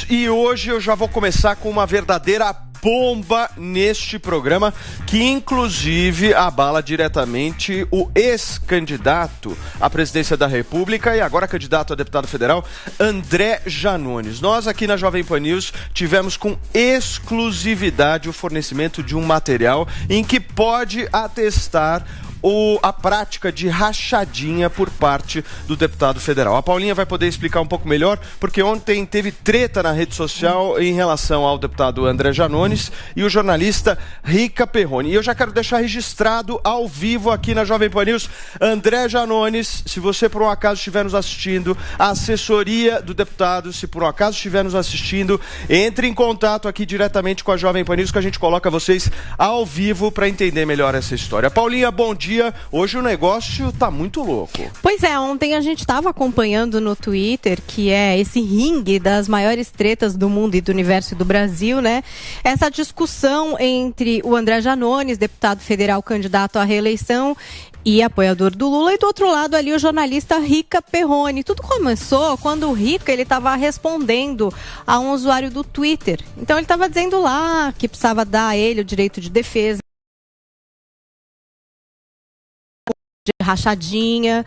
E hoje eu já vou começar com uma verdadeira bomba neste programa, que inclusive abala diretamente o ex-candidato à presidência da República e agora candidato a deputado federal, André Janones. Nós aqui na Jovem Pan News tivemos com exclusividade o fornecimento de um material em que pode atestar a prática de rachadinha por parte do deputado federal. A Paulinha vai poder explicar um pouco melhor, porque ontem teve treta na rede social em relação ao deputado André Janones e o jornalista Rica Perrone. E eu já quero deixar registrado ao vivo aqui na Jovem Pan News, André Janones, se você por um acaso estiver nos assistindo, a assessoria do deputado, se por um acaso estiver nos assistindo, entre em contato aqui diretamente com a Jovem Pan News, que a gente coloca vocês ao vivo para entender melhor essa história. Paulinha, bom dia. Hoje o negócio tá muito louco. Pois é, ontem a gente estava acompanhando no Twitter, que é esse ringue das maiores tretas do mundo e do universo e do Brasil, né? Essa discussão entre o André Janones, deputado federal candidato à reeleição e apoiador do Lula, e do outro lado ali o jornalista Rica Perrone. Tudo começou quando o Rica estava respondendo a um usuário do Twitter. Então ele estava dizendo lá que precisava dar a ele o direito de defesa, de rachadinha,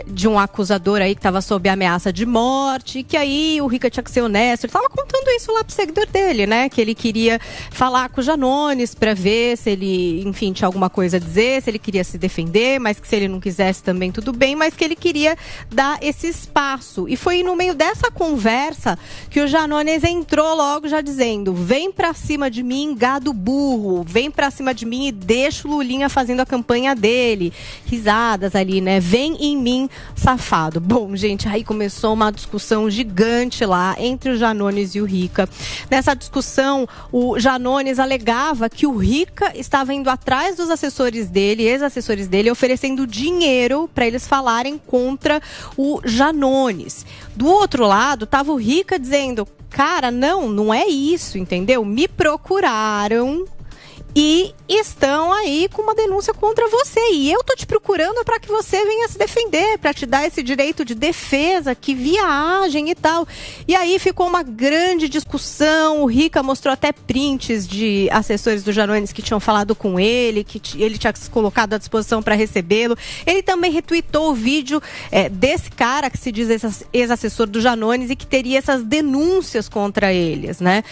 de um acusador aí que estava sob ameaça de morte, que aí o Rica tinha que ser honesto. Ele estava contando isso lá pro seguidor dele, né? Que ele queria falar com o Janones para ver se ele, enfim, tinha alguma coisa a dizer, se ele queria se defender, mas que se ele não quisesse também tudo bem, mas que ele queria dar esse espaço. E foi no meio dessa conversa que o Janones entrou logo já dizendo: vem pra cima de mim, gado burro, vem pra cima de mim e deixa o Lulinha fazendo a campanha dele. Risadas ali, né? Vem em mim, safado. Bom, gente, aí começou uma discussão gigante lá entre o Janones e o Rica. Nessa discussão, o Janones alegava que o Rica estava indo atrás dos assessores dele, ex-assessores dele, oferecendo dinheiro para eles falarem contra o Janones. Do outro lado, estava o Rica dizendo: cara, não é isso, entendeu? Me procuraram e estão aí com uma denúncia contra você. E eu tô te procurando para que você venha se defender, para te dar esse direito de defesa, que viagem e tal. E aí ficou uma grande discussão. O Rica mostrou até prints de assessores do Janones que tinham falado com ele, que ele tinha se colocado à disposição para recebê-lo. Ele também retweetou o vídeo desse cara que se diz ex-assessor do Janones e que teria essas denúncias contra eles, né?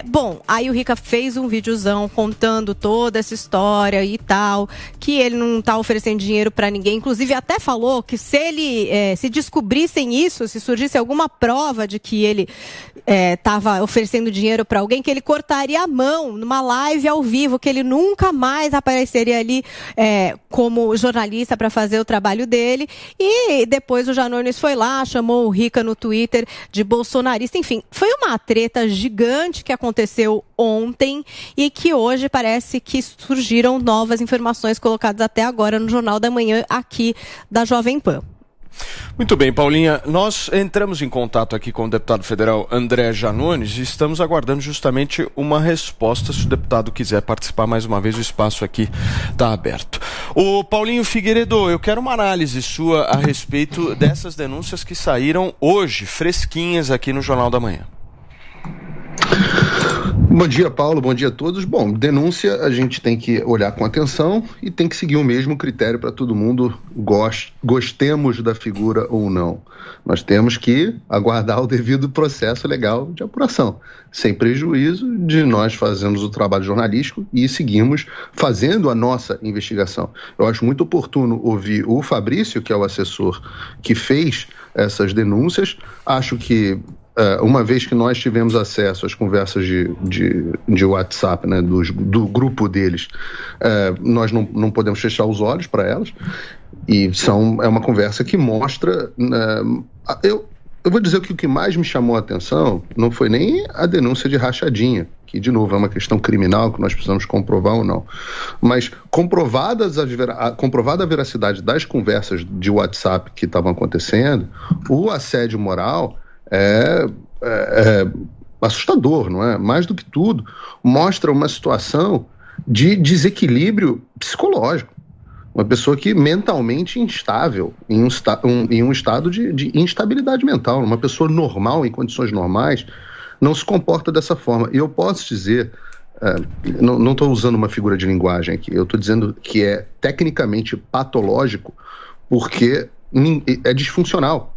Bom, aí o Rica fez um videozão contando toda essa história e tal, que ele não tá oferecendo dinheiro para ninguém, inclusive até falou que se ele se descobrissem isso, se surgisse alguma prova de que ele tava oferecendo dinheiro para alguém, que ele cortaria a mão numa live ao vivo, que ele nunca mais apareceria ali como jornalista para fazer o trabalho dele. E depois o Janones foi lá, chamou o Rica no Twitter de bolsonarista. Enfim, foi uma treta gigante que aconteceu ontem e que hoje parece que surgiram novas informações colocadas até agora no Jornal da Manhã aqui da Jovem Pan. Muito bem, Paulinha, nós entramos em contato aqui com o deputado federal André Janones e estamos aguardando justamente uma resposta. Se o deputado quiser participar mais uma vez, o espaço aqui está aberto. O Paulinho Figueiredo, eu quero uma análise sua a respeito dessas denúncias que saíram hoje, fresquinhas aqui no Jornal da Manhã. Bom dia, Paulo. Bom dia a todos. Bom, denúncia a gente tem que olhar com atenção e tem que seguir o mesmo critério para todo mundo, gostemos da figura ou não. Nós temos que aguardar o devido processo legal de apuração, sem prejuízo de nós fazermos o trabalho jornalístico e seguimos fazendo a nossa investigação. Eu acho muito oportuno ouvir o Fabrício, que é o assessor que fez essas denúncias. Acho que uma vez que nós tivemos acesso às conversas de WhatsApp, né, do grupo deles, nós não podemos fechar os olhos para elas, e é uma conversa que mostra... Eu vou dizer que o que mais me chamou a atenção não foi nem a denúncia de rachadinha, que, de novo, é uma questão criminal que nós precisamos comprovar ou não, mas comprovada a veracidade das conversas de WhatsApp que estavam acontecendo, o assédio moral é assustador, não é? Mais do que tudo, mostra uma situação de desequilíbrio psicológico. Uma pessoa que mentalmente instável, em um estado de instabilidade mental. Uma pessoa normal, em condições normais, não se comporta dessa forma. E eu posso dizer, não estou usando uma figura de linguagem aqui, eu estou dizendo que é tecnicamente patológico porque é disfuncional.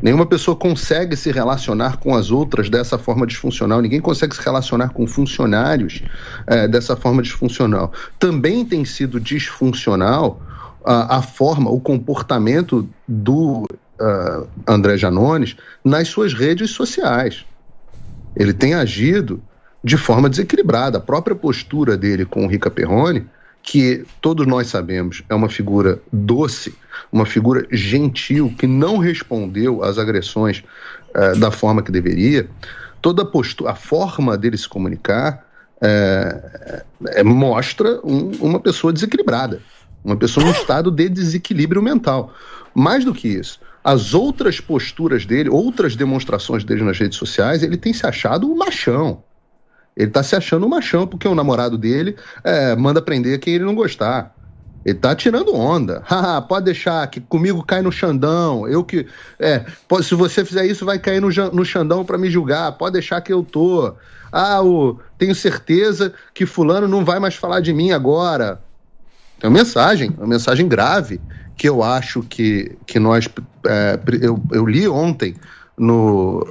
Nenhuma pessoa consegue se relacionar com as outras dessa forma disfuncional. Ninguém consegue se relacionar com funcionários dessa forma disfuncional. Também tem sido disfuncional a forma, o comportamento do André Janones nas suas redes sociais. Ele tem agido de forma desequilibrada. A própria postura dele com o Rica Perrone, que todos nós sabemos é uma figura doce, uma figura gentil, que não respondeu às agressões da forma que deveria, toda a postura, a forma dele se comunicar mostra uma pessoa desequilibrada, uma pessoa em estado de desequilíbrio mental. Mais do que isso, as outras posturas dele, outras demonstrações dele nas redes sociais, ele tem se achado um machão. Ele está se achando um machão porque o namorado dele manda prender quem ele não gostar. Ele está tirando onda. Pode deixar que comigo cai no Xandão. Se você fizer isso, vai cair no Xandão para me julgar. Pode deixar que eu tô. Tenho certeza que fulano não vai mais falar de mim agora. É uma mensagem grave que eu acho que nós... Eu li ontem no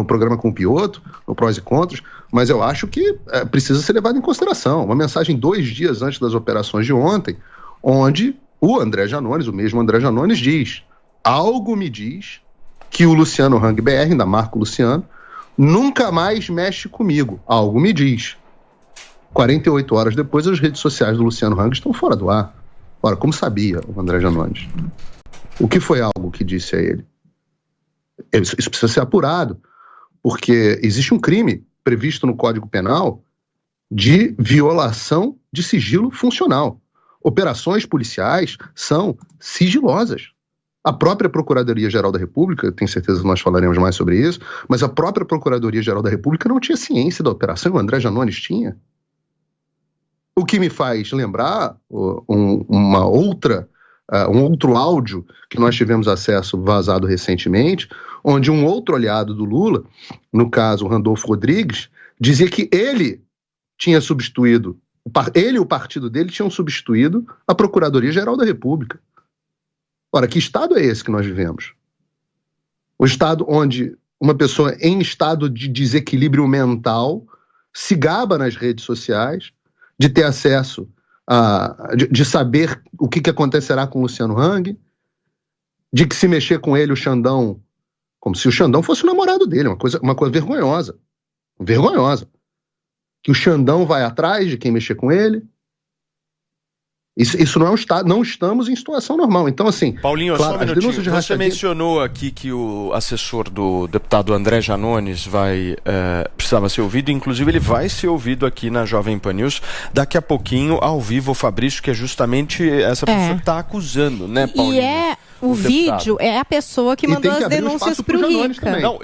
programa com o Piotto, no Prós e Contras, mas eu acho que precisa ser levado em consideração. Uma mensagem 2 dias antes das operações de ontem, onde o André Janones, o mesmo André Janones, diz: algo me diz que o Luciano Hang BR, ainda marca o Luciano, nunca mais mexe comigo. Algo me diz. 48 horas depois, as redes sociais do Luciano Hang estão fora do ar. Ora, como sabia o André Janones? O que foi algo que disse a ele? Isso precisa ser apurado, porque existe um crime previsto no Código Penal de violação de sigilo funcional. Operações policiais são sigilosas. A própria Procuradoria-Geral da República, tenho certeza que nós falaremos mais sobre isso, mas a própria Procuradoria-Geral da República não tinha ciência da operação, o André Janones tinha. O que me faz lembrar um outro áudio que nós tivemos acesso vazado recentemente, onde um outro aliado do Lula, no caso o Randolfo Rodrigues, dizia que ele tinha substituído, ele e o partido dele tinham substituído a Procuradoria-Geral da República. Ora, que estado é esse que nós vivemos? O estado onde uma pessoa em estado de desequilíbrio mental se gaba nas redes sociais de ter acesso de saber o que acontecerá com o Luciano Hang, de que se mexer com ele o Xandão, como se o Xandão fosse o namorado dele, uma coisa vergonhosa. Que o Xandão vai atrás de quem mexer com ele. Isso não é um estado, não estamos em situação normal. Então, assim... Paulinho, claro, só um minutinho. Você mencionou aqui que o assessor do deputado André Janones precisava ser ouvido, inclusive ele vai ser ouvido aqui na Jovem Pan News, daqui a pouquinho, ao vivo, o Fabrício, que é justamente essa pessoa que está acusando, né, Paulinho? E o vídeo é a pessoa que mandou as denúncias para o Rica. Não,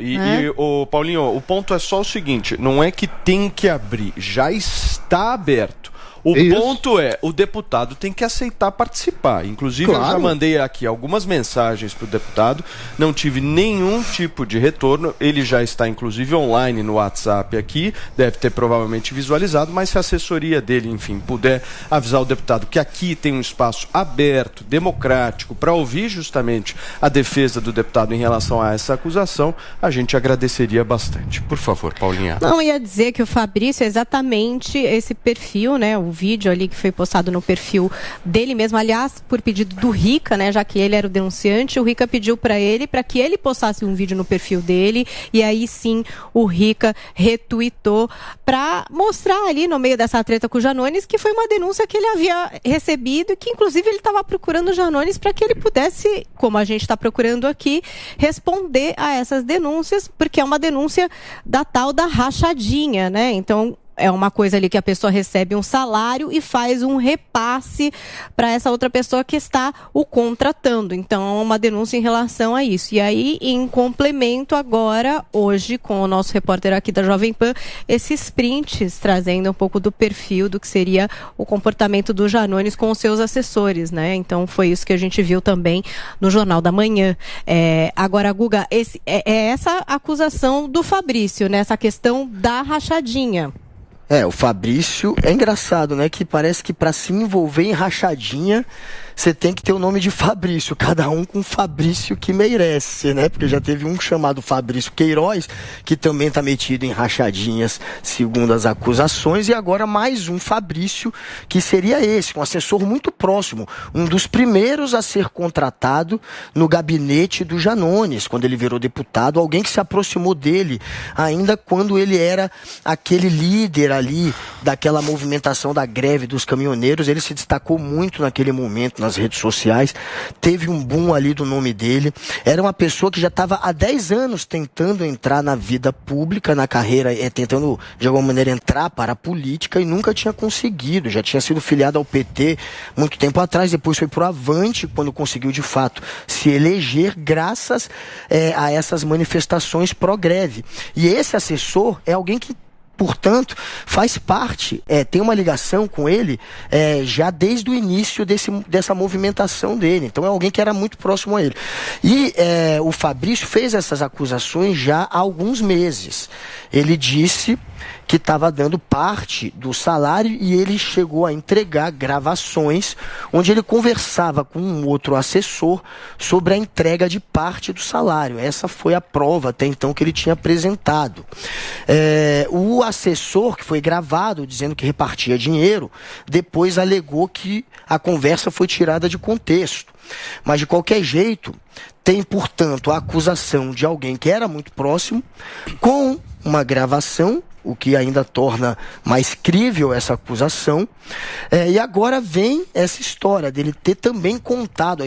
Paulinho, o ponto é só o seguinte, não é que tem que abrir, já está aberto. O ponto é, o deputado tem que aceitar participar. Inclusive, claro, eu já mandei aqui algumas mensagens para o deputado, não tive nenhum tipo de retorno. Ele já está, inclusive, online no WhatsApp aqui, deve ter provavelmente visualizado, mas se a assessoria dele, enfim, puder avisar o deputado que aqui tem um espaço aberto, democrático, para ouvir justamente a defesa do deputado em relação a essa acusação, a gente agradeceria bastante. Por favor, Paulinha. Não, ia dizer que o Fabrício é exatamente esse perfil, né, o vídeo ali que foi postado no perfil dele mesmo, aliás, por pedido do Rica, né, já que ele era o denunciante, o Rica pediu para que ele postasse um vídeo no perfil dele, e aí sim o Rica retuitou para mostrar ali no meio dessa treta com o Janones que foi uma denúncia que ele havia recebido e que inclusive ele estava procurando o Janones para que ele pudesse, como a gente está procurando aqui, responder a essas denúncias, porque é uma denúncia da tal da rachadinha, né? Então é uma coisa ali que a pessoa recebe um salário e faz um repasse para essa outra pessoa que está o contratando. Então, é uma denúncia em relação a isso. E aí, em complemento agora, hoje, com o nosso repórter aqui da Jovem Pan, esses prints trazendo um pouco do perfil do que seria o comportamento do Janones com os seus assessores, né? Então, foi isso que a gente viu também no Jornal da Manhã. Agora, Guga, essa acusação do Fabrício, né? Essa questão da rachadinha. O Fabrício é engraçado, né? Que parece que para se envolver em rachadinha, você tem que ter o nome de Fabrício, cada um com Fabrício que merece, né? Porque já teve um chamado Fabrício Queiroz, que também está metido em rachadinhas, segundo as acusações, e agora mais um Fabrício, que seria esse, um assessor muito próximo, um dos primeiros a ser contratado no gabinete do Janones, quando ele virou deputado, alguém que se aproximou dele, ainda quando ele era aquele líder ali, daquela movimentação da greve dos caminhoneiros. Ele se destacou muito naquele momento, nas redes sociais, teve um boom ali do nome dele, era uma pessoa que já estava há 10 anos tentando entrar na vida pública, na carreira, tentando de alguma maneira entrar para a política e nunca tinha conseguido, já tinha sido filiado ao PT muito tempo atrás, depois foi pro Avante, quando conseguiu de fato se eleger graças a essas manifestações pró-greve. E esse assessor é alguém que, portanto, faz parte, tem uma ligação com ele já desde o início dessa movimentação dele. Então é alguém que era muito próximo a ele. E o Fabrício fez essas acusações já há alguns meses. Ele disse que estava dando parte do salário e ele chegou a entregar gravações onde ele conversava com um outro assessor sobre a entrega de parte do salário. Essa foi a prova até então que ele tinha apresentado. O assessor, que foi gravado dizendo que repartia dinheiro, depois alegou que a conversa foi tirada de contexto. Mas, de qualquer jeito, tem, portanto, a acusação de alguém que era muito próximo, com uma gravação, o que ainda torna mais crível essa acusação. E agora vem essa história dele ter também contado,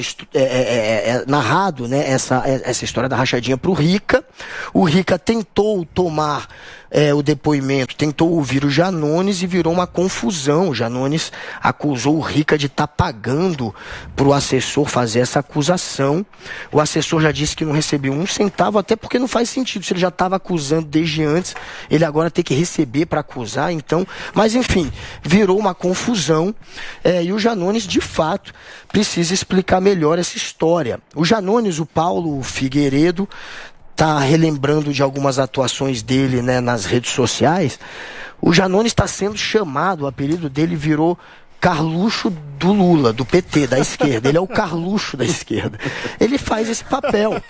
narrado, né, essa história da rachadinha para o Rica. O Rica tentou tomar o depoimento, tentou ouvir o Janones e virou uma confusão. O Janones acusou o Rica de estar pagando para o assessor fazer essa acusação. O assessor já disse que não recebeu um centavo, até porque não faz sentido. Se ele já estava acusando desde antes, ele agora tem que receber para acusar. Então, mas enfim, virou uma confusão. E o Janones, de fato, precisa explicar melhor essa história. O Janones, o Paulo Figueiredo, está relembrando de algumas atuações dele, né, nas redes sociais. O Janones está sendo chamado, o apelido dele virou Carluxo do Lula, do PT, da esquerda. Ele é o Carluxo da esquerda. Ele faz esse papel.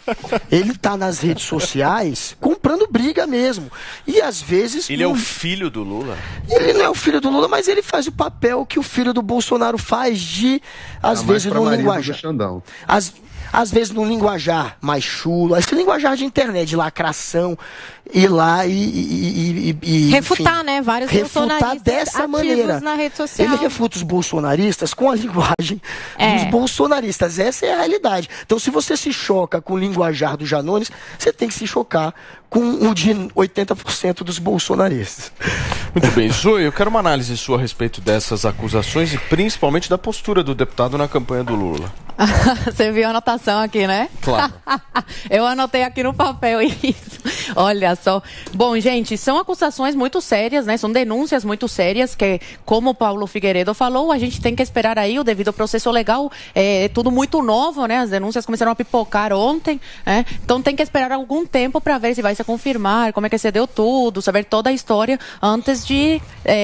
Ele está nas redes sociais comprando briga mesmo. E às vezes... Ele é o filho do Lula? Ele não é o filho do Lula, mas ele faz o papel que o filho do Bolsonaro faz de, às vezes, no linguajar. Às vezes num linguajar mais chulo, esse linguajar de internet, de lacração, ir lá e refutar, enfim, né? Vários refutar dessa maneira. Na rede social. Ele refuta os bolsonaristas com a linguagem dos bolsonaristas. Essa é a realidade. Então, se você se choca com o linguajar do Janones, você tem que se chocar com o de 80% dos bolsonaristas. Muito bem, Zoe, eu quero uma análise sua a respeito dessas acusações e principalmente da postura do deputado na campanha do Lula. Você viu a anotação aqui, né? Claro. Eu anotei aqui no papel isso. Olha só. Bom, gente, são acusações muito sérias, né? São denúncias muito sérias que, como o Paulo Figueiredo falou, a gente tem que esperar aí o devido processo legal. É tudo muito novo, né? As denúncias começaram a pipocar ontem, né? Então tem que esperar algum tempo para ver se vai se confirmar, como é que se deu tudo, saber toda a história antes de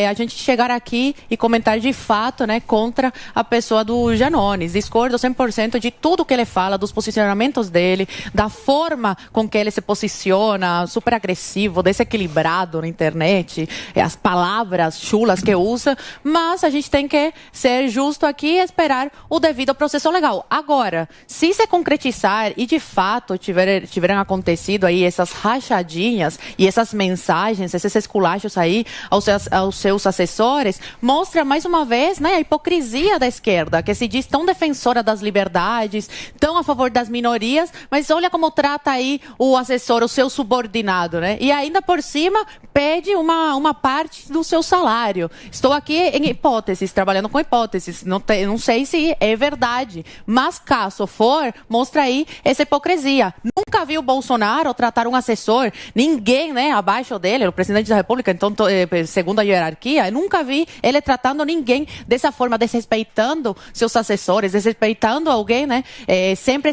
a gente chegar aqui e comentar de fato, né, contra a pessoa do Janones. Discordo 100% de tudo que ele fala, dos posicionamentos dele, da forma com que ele se posiciona, super agressivo, desequilibrado na internet, as palavras chulas que usa, mas a gente tem que ser justo aqui e esperar o devido processo legal. Agora, se se concretizar e de fato tiverem acontecido aí essas rachadinhas e essas mensagens, esses esculachos aí aos seus assessores, mostra mais uma vez, né, a hipocrisia da esquerda, que se diz tão defensora das liberdades liberdades, estão a favor das minorias, mas olha como trata aí o assessor, o seu subordinado, né? E ainda por cima pede uma parte do seu salário. Estou aqui em hipóteses, trabalhando com hipóteses, não sei se é verdade, mas caso for, mostra aí essa hipocrisia. Nunca vi o Bolsonaro tratar um assessor, ninguém, né, abaixo dele, o presidente da República, então, segundo a hierarquia, eu nunca vi ele tratando ninguém dessa forma, desrespeitando seus assessores, desrespeitando alguém, né? Sempre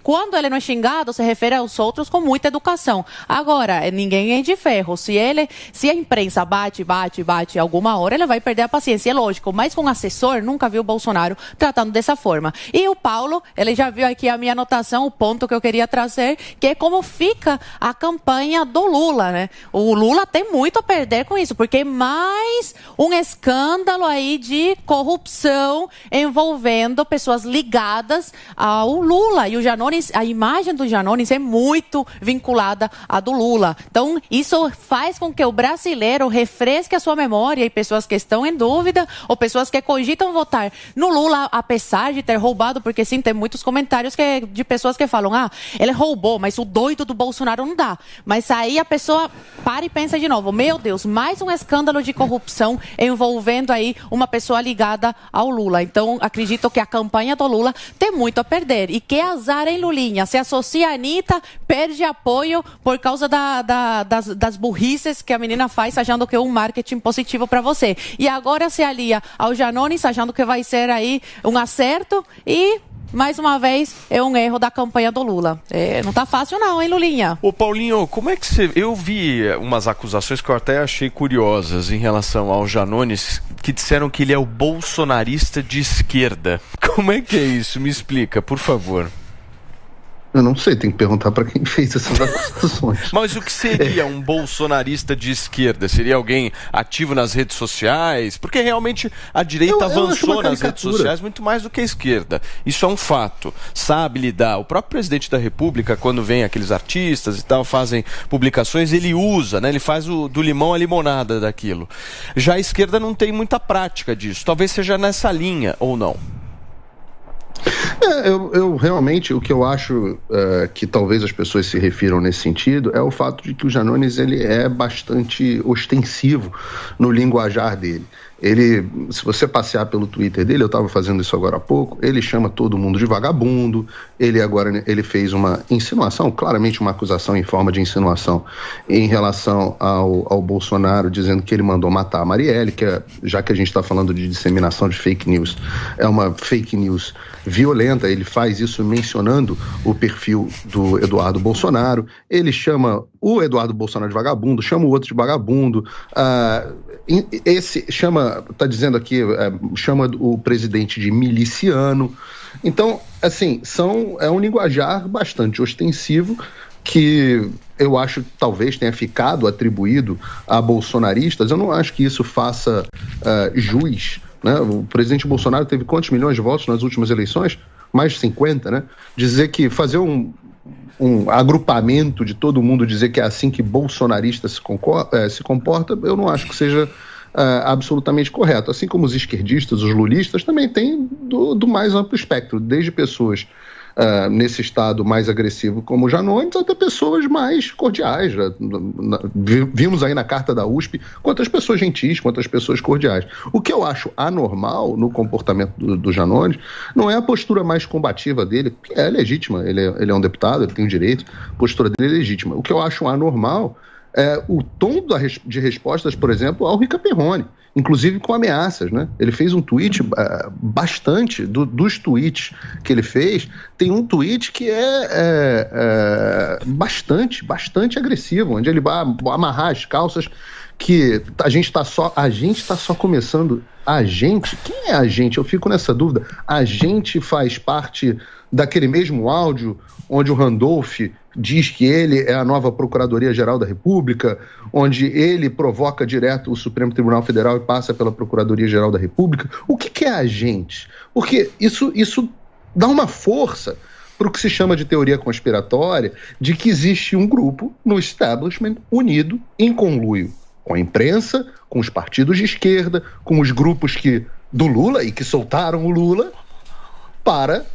quando ele não é xingado, se refere aos outros com muita educação. Agora, ninguém é de ferro. Se a imprensa bate alguma hora, ele vai perder a paciência, é lógico. Mas com assessor, nunca vi o Bolsonaro tratando dessa forma. E o Paulo, ele já viu aqui a minha anotação, o ponto que eu queria trazer, que é como fica a campanha do Lula, né? O Lula tem muito a perder com isso, porque mais um escândalo aí de corrupção envolvendo pessoas ligadas ao Lula. E o Janones, a imagem do Janones é muito vinculada à do Lula. Então, isso faz com que o brasileiro refresque a sua memória, e pessoas que estão em dúvida ou pessoas que cogitam votar no Lula, apesar de ter roubado, porque sim, tem muitos comentários de pessoas que falam, ele roubou, mas o doido do Bolsonaro não dá. Mas aí a pessoa para e pensa de novo, meu Deus, mais um escândalo de corrupção envolvendo aí uma pessoa ligada ao Lula. Então, acredito que a campanha do Lula tem muito a perder. E que azar, hein, Lulinha? Se associa a Anitta, perde apoio por causa das burrices que a menina faz, achando que é um marketing positivo para você. E agora se alia ao Janones, achando que vai ser aí um acerto e... mais uma vez, é um erro da campanha do Lula. Não tá fácil não, hein, Lulinha? Ô, Paulinho, como é que você... Eu vi umas acusações que eu até achei curiosas em relação ao Janones, que disseram que ele é o bolsonarista de esquerda. Como é que é isso? Me explica, por favor. Eu não sei, tem que perguntar para quem fez essas acusações. Mas o que seria um bolsonarista de esquerda? Seria alguém ativo nas redes sociais? Porque realmente a direita avançou nas redes sociais muito mais do que a esquerda. Isso é um fato. Sabe lidar. O próprio presidente da República, quando vem aqueles artistas e tal, fazem publicações, ele usa, né? Ele faz do limão a limonada daquilo. Já a esquerda não tem muita prática disso. Talvez seja nessa linha, ou não? Eu realmente, o que eu acho que talvez as pessoas se refiram nesse sentido é o fato de que o Janones, ele é bastante ostensivo no linguajar dele. Ele, se você passear pelo Twitter dele, eu estava fazendo isso agora há pouco, ele chama todo mundo de vagabundo, ele fez uma insinuação, claramente uma acusação em forma de insinuação em relação ao Bolsonaro, dizendo que ele mandou matar a Marielle, já que a gente está falando de disseminação de fake news, é uma fake news violenta. Ele faz isso mencionando o perfil do Eduardo Bolsonaro, ele chama o Eduardo Bolsonaro de vagabundo, chama o outro de vagabundo, está dizendo aqui, chama o presidente de miliciano. Então, assim, é um linguajar bastante ostensivo que eu acho que talvez tenha ficado atribuído a bolsonaristas. Eu não acho que isso faça jus, né? O presidente Bolsonaro teve quantos milhões de votos nas últimas eleições? Mais de 50, né? Dizer que fazer um agrupamento de todo mundo, dizer que é assim que bolsonarista se comporta, eu não acho que seja absolutamente correto. Assim como os esquerdistas, os lulistas, também têm do mais amplo espectro, desde pessoas nesse estado mais agressivo como o Janones, até pessoas mais cordiais. Vimos aí na carta da USP quantas pessoas gentis, quantas pessoas cordiais. O que eu acho anormal no comportamento do Janones não é a postura mais combativa dele, que é legítima, ele é um deputado, ele tem o direito, a postura dele é legítima. O que eu acho anormal é o tom de respostas, por exemplo, ao Rica Perrone, inclusive com ameaças, né? Ele fez um tweet bastante, dos tweets que ele fez, tem um tweet que é bastante agressivo, onde ele vai amarrar as calças, que a gente tá só começando. Quem é a gente? Eu fico nessa dúvida. A gente faz parte daquele mesmo áudio onde o Randolph diz que ele é a nova Procuradoria-Geral da República, onde ele provoca direto o Supremo Tribunal Federal e passa pela Procuradoria-Geral da República. O que é a gente? Porque isso dá uma força para o que se chama de teoria conspiratória, de que existe um grupo no establishment unido em conluio com a imprensa, com os partidos de esquerda, com os grupos do Lula e que soltaram o Lula, para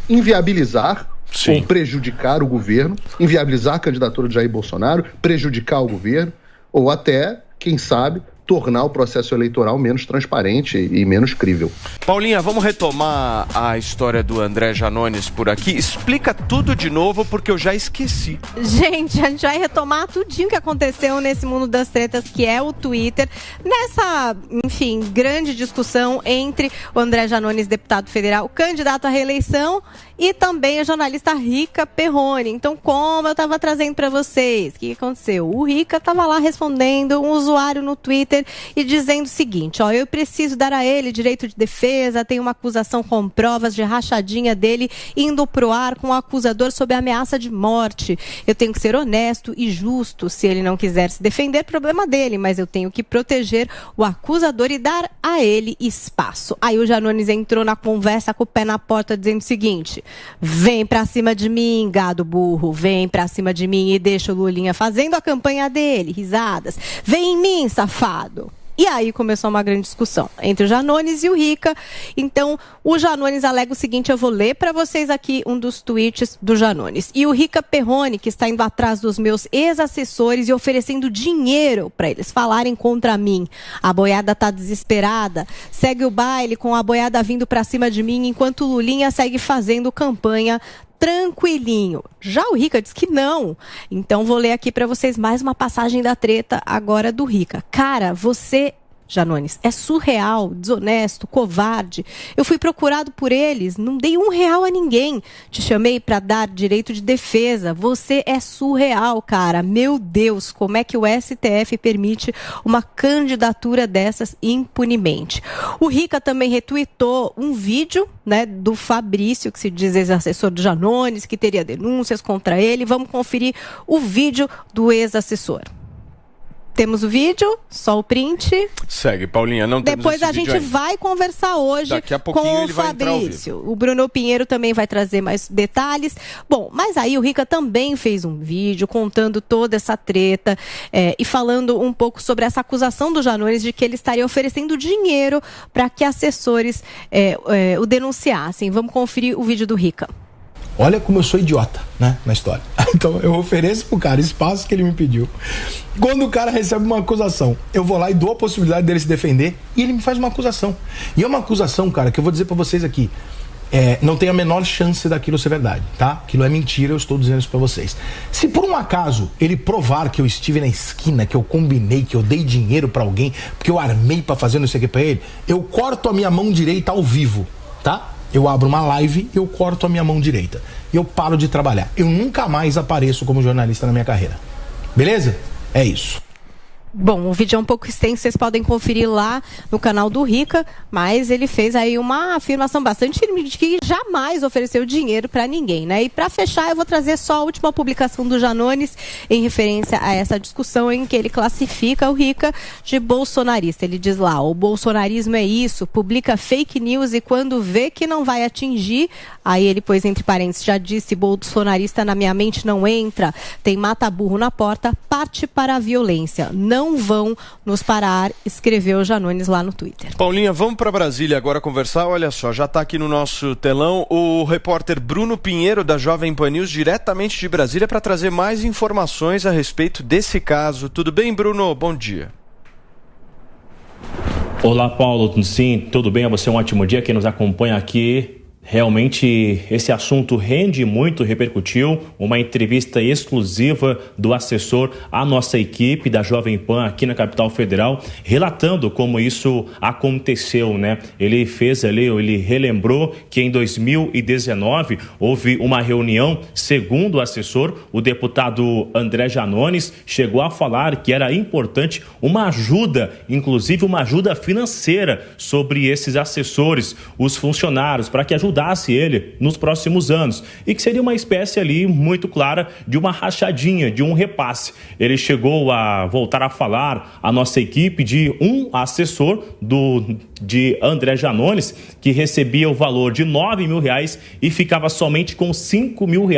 inviabilizar ou prejudicar o governo, inviabilizar a candidatura de Jair Bolsonaro, prejudicar o governo, ou até, quem sabe, tornar o processo eleitoral menos transparente e menos crível. Paulinha, vamos retomar a história do André Janones por aqui. Explica tudo de novo, porque eu já esqueci. Gente, a gente vai retomar tudinho que aconteceu nesse mundo das tretas, que é o Twitter, nessa, enfim, grande discussão entre o André Janones, deputado federal, candidato à reeleição, e também a jornalista Rica Perrone. Então, como eu estava trazendo para vocês, o que aconteceu? O Rica estava lá respondendo um usuário no Twitter e dizendo o seguinte, ó, eu preciso dar a ele direito de defesa, tem uma acusação com provas de rachadinha dele indo pro ar com o acusador sob ameaça de morte. Eu tenho que ser honesto e justo. Se ele não quiser se defender, problema dele, mas eu tenho que proteger o acusador e dar a ele espaço. Aí o Janones entrou na conversa com o pé na porta dizendo o seguinte: vem pra cima de mim, gado burro, vem pra cima de mim e deixa o Lulinha fazendo a campanha dele, risadas. Vem em mim, safado. E aí começou uma grande discussão entre o Janones e o Rica. Então, o Janones alega o seguinte, eu vou ler para vocês aqui um dos tweets do Janones. E o Rica Perrone, que está indo atrás dos meus ex-assessores e oferecendo dinheiro para eles falarem contra mim. A boiada tá desesperada, segue o baile com a boiada vindo para cima de mim, enquanto o Lulinha segue fazendo campanha tranquilinho. Já o Rica diz que não. Então vou ler aqui para vocês mais uma passagem da treta agora do Rica. Cara, você, Janones, é surreal, desonesto, covarde. Eu fui procurado por eles, não dei R$1 a ninguém. Te chamei para dar direito de defesa. Você é surreal, cara. Meu Deus, como é que o STF permite uma candidatura dessas impunemente? O Rica também retuitou um vídeo, né, do Fabrício, que se diz ex-assessor do Janones, que teria denúncias contra ele. Vamos conferir o vídeo do ex-assessor. Temos o vídeo, só o print. Segue, Paulinha, não temos Depois a gente ainda. Vai conversar hoje Daqui a pouquinho com o ele vai entrar ao Fabrício. O Bruno Pinheiro também vai trazer mais detalhes. Bom, mas aí o Rica também fez um vídeo contando toda essa treta e falando um pouco sobre essa acusação do Janones de que ele estaria oferecendo dinheiro para que assessores o denunciassem. Vamos conferir o vídeo do Rica. Olha como eu sou idiota, né, na história. Então eu ofereço pro cara espaço que ele me pediu. Quando o cara recebe uma acusação, eu vou lá e dou a possibilidade dele se defender e ele me faz uma acusação. E é uma acusação, cara, que eu vou dizer pra vocês aqui, não tem a menor chance daquilo ser verdade, tá? Aquilo é mentira, eu estou dizendo isso pra vocês. Se por um acaso ele provar que eu estive na esquina, que eu combinei, que eu dei dinheiro pra alguém, porque eu armei pra fazer não sei o que pra ele, eu corto a minha mão direita ao vivo, tá? Eu abro uma live e eu corto a minha mão direita. E eu paro de trabalhar. Eu nunca mais apareço como jornalista na minha carreira. Beleza? É isso. Bom, o vídeo é um pouco extenso, vocês podem conferir lá no canal do Rica, mas ele fez aí uma afirmação bastante firme de que jamais ofereceu dinheiro para ninguém, né? E para fechar, eu vou trazer só a última publicação do Janones em referência a essa discussão em que ele classifica o Rica de bolsonarista. Ele diz lá, o bolsonarismo é isso, publica fake news e quando vê que não vai atingir, aí ele pôs entre parênteses, já disse, bolsonarista na minha mente não entra, tem mata-burro na porta, parte para a violência. Não vão nos parar, escreveu o Janones lá no Twitter. Paulinha, vamos para Brasília agora conversar. Olha só, já está aqui no nosso telão o repórter Bruno Pinheiro da Jovem Pan News, diretamente de Brasília, para trazer mais informações a respeito desse caso. Tudo bem, Bruno? Bom dia. Olá, Paulo. Sim, tudo bem? A você um ótimo dia. Quem nos acompanha aqui. Realmente esse assunto rende muito, repercutiu, uma entrevista exclusiva do assessor à nossa equipe da Jovem Pan aqui na capital federal, relatando como isso aconteceu, né? Ele fez ali, ele relembrou que em 2019 houve uma reunião, segundo o assessor, o deputado André Janones chegou a falar que era importante uma ajuda, inclusive uma ajuda financeira sobre esses assessores, os funcionários, para que ajudasse ele nos próximos anos e que seria uma espécie ali muito clara de uma rachadinha, de um repasse. Ele chegou a voltar a falar à nossa equipe de um assessor de André Janones que recebia o valor de R$9 mil e ficava somente com R$5 mil.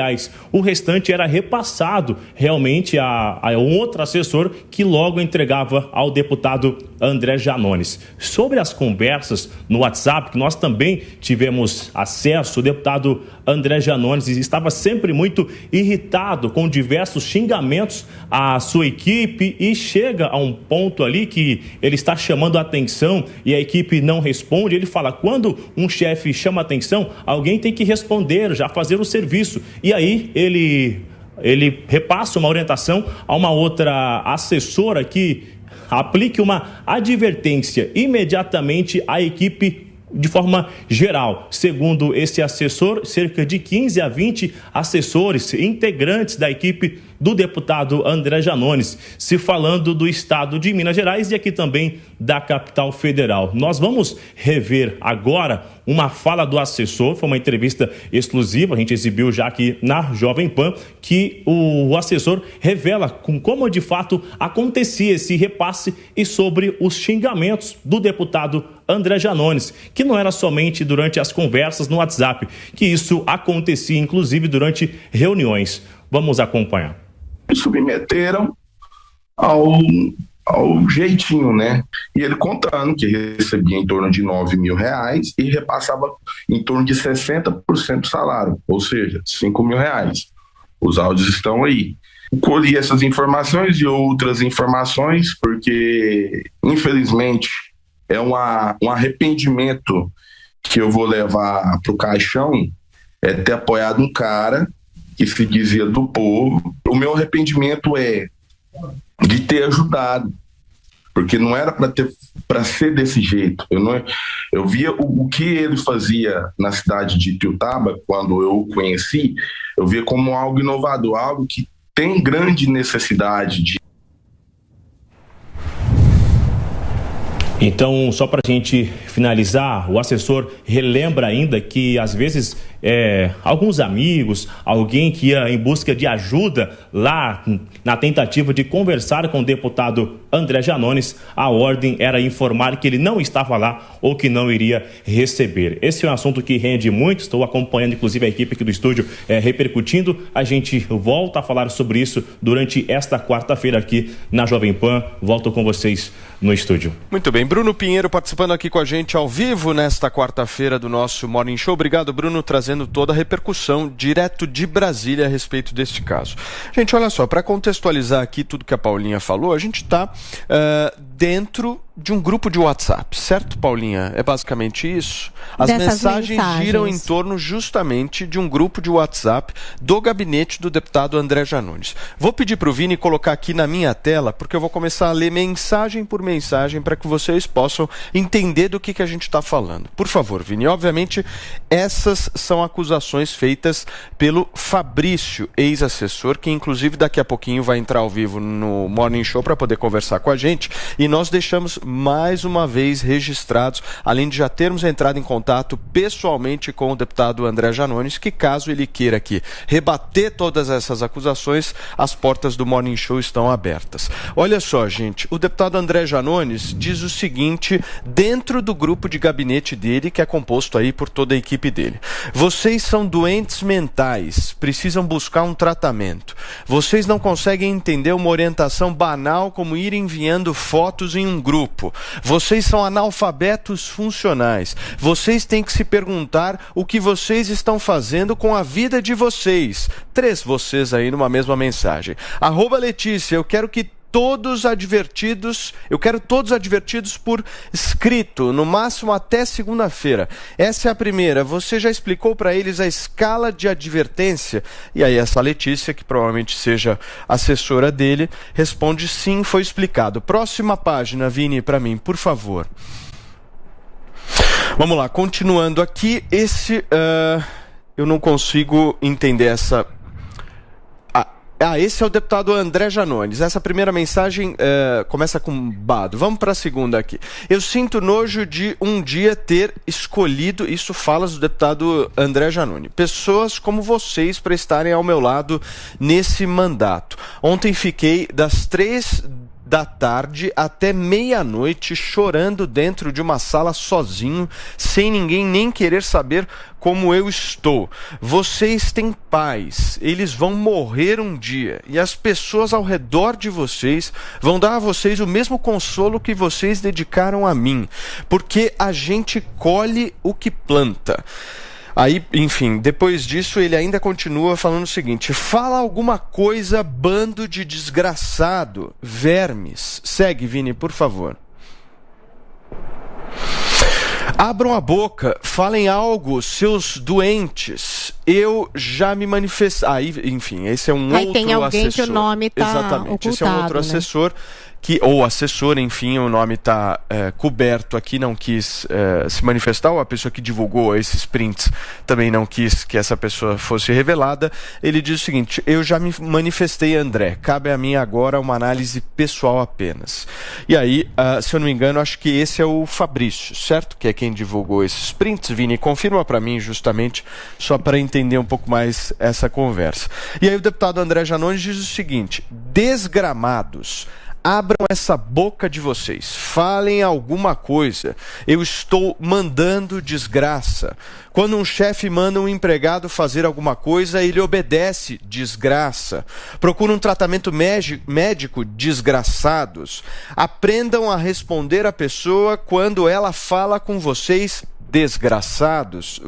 O restante era repassado realmente a um outro assessor que logo entregava ao deputado André Janones. Sobre as conversas no WhatsApp, que nós também tivemos acesso acesso, o deputado André Janones estava sempre muito irritado com diversos xingamentos à sua equipe e chega a um ponto ali que ele está chamando a atenção e a equipe não responde. Ele fala, quando um chefe chama a atenção, alguém tem que responder, já fazer o serviço. E aí ele repassa uma orientação a uma outra assessora que aplique uma advertência imediatamente à equipe de forma geral. Segundo esse assessor, cerca de 15 a 20 assessores integrantes da equipe do deputado André Janones, se falando do estado de Minas Gerais e aqui também da capital federal. Nós vamos rever agora uma fala do assessor, foi uma entrevista exclusiva, a gente exibiu já aqui na Jovem Pan, que o assessor revela como de fato acontecia esse repasse e sobre os xingamentos do deputado André Janones, que não era somente durante as conversas no WhatsApp, que isso acontecia inclusive durante reuniões. Vamos acompanhar. Me submeteram ao jeitinho, né? E ele contando que recebia em torno de R$9 mil e repassava em torno de 60% do salário, ou seja, R$5 mil. Os áudios estão aí. Colhi essas informações e outras informações porque, infelizmente, é um arrependimento que eu vou levar para o caixão, é ter apoiado um cara que se dizia do povo. O meu arrependimento é de ter ajudado, porque não era para ser desse jeito. Eu via o que ele fazia na cidade de Ituiutaba, quando eu o conheci, eu via como algo inovador, algo que tem grande necessidade de. Então, só para a gente finalizar, o assessor relembra ainda que, às vezes, alguns amigos, alguém que ia em busca de ajuda lá na tentativa de conversar com o deputado André Janones, a ordem era informar que ele não estava lá ou que não iria receber. Esse é um assunto que rende muito, estou acompanhando inclusive a equipe aqui do estúdio repercutindo. A gente volta a falar sobre isso durante esta quarta-feira aqui na Jovem Pan. Volto com vocês no estúdio. Muito bem, Bruno Pinheiro participando aqui com a gente ao vivo nesta quarta-feira do nosso Morning Show. Obrigado, Bruno, trazendo toda a repercussão direto de Brasília a respeito deste caso. Gente, olha só, para contextualizar aqui tudo que a Paulinha falou, a gente está dentro de um grupo de WhatsApp, certo, Paulinha? É basicamente isso? As mensagens giram em torno justamente de um grupo de WhatsApp do gabinete do deputado André Janones. Vou pedir para o Vini colocar aqui na minha tela, porque eu vou começar a ler mensagem por mensagem para que vocês possam entender do que a gente está falando. Por favor, Vini. Obviamente, essas são acusações feitas pelo Fabrício, ex-assessor, que inclusive daqui a pouquinho vai entrar ao vivo no Morning Show para poder conversar com a gente. E nós deixamos mais uma vez registrados, além de já termos entrado em contato pessoalmente com o deputado André Janones, que caso ele queira aqui rebater todas essas acusações, as portas do Morning Show estão abertas. Olha só, gente, o deputado André Janones diz o seguinte, dentro do grupo de gabinete dele, que é composto aí por toda a equipe dele. Vocês são doentes mentais, precisam buscar um tratamento. Vocês não conseguem entender uma orientação banal como ir enviando fotos em um grupo. Vocês são analfabetos funcionais. Vocês têm que se perguntar o que vocês estão fazendo com a vida de vocês. 3 vocês aí numa mesma mensagem. @Letícia, eu quero todos advertidos por escrito, no máximo até segunda-feira. Essa é a primeira. Você já explicou para eles a escala de advertência? E aí essa Letícia, que provavelmente seja assessora dele, responde sim, foi explicado. Próxima página, Vini, para mim, por favor. Vamos lá, continuando aqui, eu não consigo entender essa... esse é o deputado André Janones. Essa primeira mensagem começa com bado. Vamos para a segunda aqui. Eu sinto nojo de um dia ter escolhido, isso falas do deputado André Janones, pessoas como vocês para estarem ao meu lado nesse mandato. Ontem fiquei das 3 da tarde até meia-noite chorando dentro de uma sala sozinho, sem ninguém nem querer saber como eu estou. Vocês têm pais, eles vão morrer um dia e as pessoas ao redor de vocês vão dar a vocês o mesmo consolo que vocês dedicaram a mim, porque a gente colhe o que planta. Aí, enfim, depois disso ele ainda continua falando o seguinte: fala alguma coisa, bando de desgraçado, vermes. Segue, Vini, por favor. Abram a boca, falem algo, seus doentes. Eu já me manifestei. Aí, enfim, esse é um outro assessor. Aí tem alguém que o nome tá exatamente, ocultado, esse é um outro assessor. Ou assessor, enfim, o nome está coberto aqui, não quis se manifestar, ou a pessoa que divulgou esses prints também não quis que essa pessoa fosse revelada. Ele diz o seguinte: eu já me manifestei, André, cabe a mim agora uma análise pessoal apenas. E aí, se eu não me engano, acho que esse é o Fabrício, certo? Que é quem divulgou esses prints. Vini, confirma para mim justamente, só para entender um pouco mais essa conversa. E aí o deputado André Janones diz o seguinte: desgramados, abram essa boca de vocês, falem alguma coisa. Eu estou mandando desgraça. Quando um chefe manda um empregado fazer alguma coisa, ele obedece, desgraça. Procura um tratamento médico, desgraçados. Aprendam a responder a pessoa quando ela fala com vocês, desgraçados.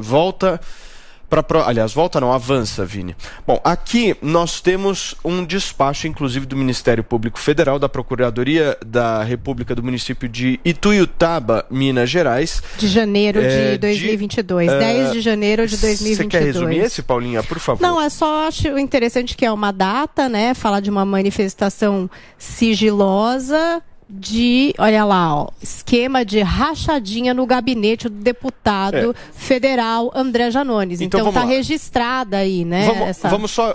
Avança, Vini. Bom, aqui nós temos um despacho, inclusive, do Ministério Público Federal, da Procuradoria da República do município de Ituiutaba, Minas Gerais. De janeiro de 2022. 10 de janeiro de 2022. Você quer resumir esse, Paulinha, por favor? Não, só acho interessante que é uma data, né? Falar de uma manifestação sigilosa olha lá, ó, esquema de rachadinha no gabinete do deputado federal André Janones. Então tá registrada aí, né? Vamos só